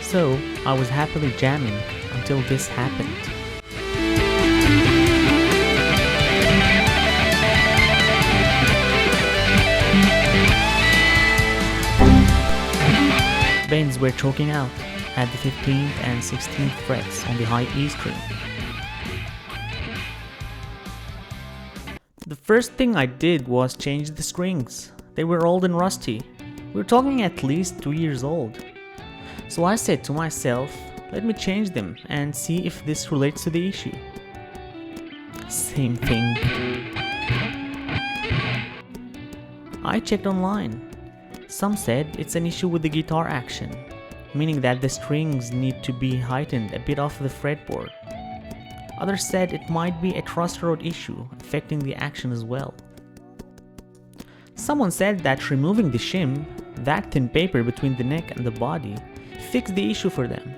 So I was happily jamming until this happened. Veins were choking out at the 15th and 16th frets on the high E string. The first thing I did was change the strings. They were old and rusty. We were talking at least 2 years old. So I said to myself, let me change them and see if this relates to the issue. Same thing. I checked online. Some said it's an issue with the guitar action, meaning that the strings need to be heightened a bit off the fretboard. Others said it might be a truss rod issue affecting the action as well. Someone said that removing the shim, that thin paper between the neck and the body, fixed the issue for them.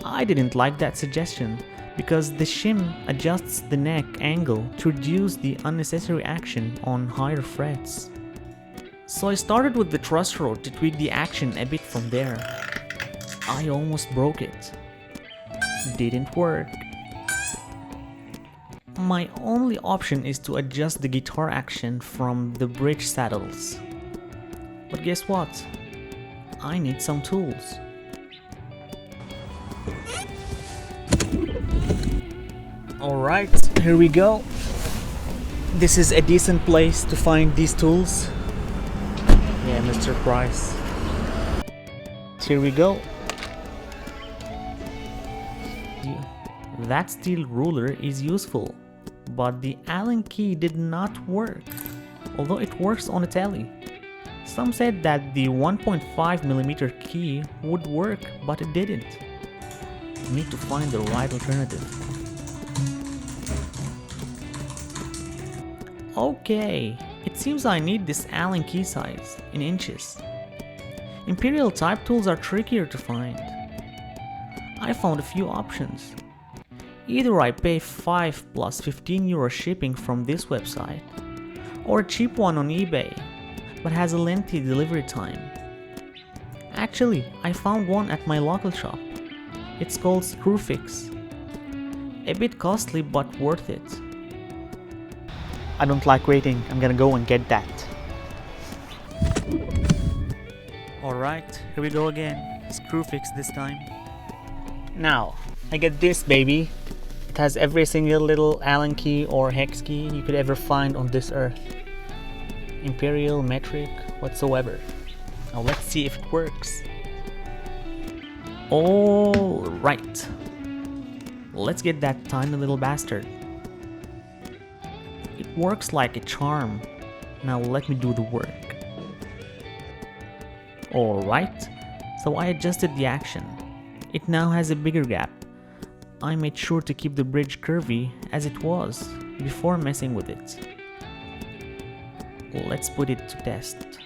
I didn't like that suggestion because the shim adjusts the neck angle to reduce the unnecessary action on higher frets. So I started with the truss rod to tweak the action a bit from there. I almost broke it. Didn't work. My only option is to adjust the guitar action from the bridge saddles. But guess what? I need some tools. Alright, here we go. This is a decent place to find these tools. Yeah, Mr. Price. Here we go. That steel ruler is useful, but the Allen key did not work, although it works on a telly. Some said that the 1.5mm key would work, but it didn't. Need to find the right alternative. Okay, it seems I need this Allen key size in inches. Imperial type tools are trickier to find. I found a few options. Either I pay 5 plus €15 shipping from this website, or a cheap one on eBay, but has a lengthy delivery time. Actually, I found one at my local shop. It's called Screwfix. A bit costly but worth it. I don't like waiting, I'm gonna go and get that. Alright, here we go again. Screwfix this time. Now, I get this baby. It has every single little Allen key or hex key you could ever find on this earth. Imperial, metric, whatsoever. Now let's see if it works. Alright. Let's get that tiny little bastard. It works like a charm. Now let me do the work. Alright, so I adjusted the action. It now has a bigger gap. I made sure to keep the bridge curvy as it was before messing with it. Let's put it to test.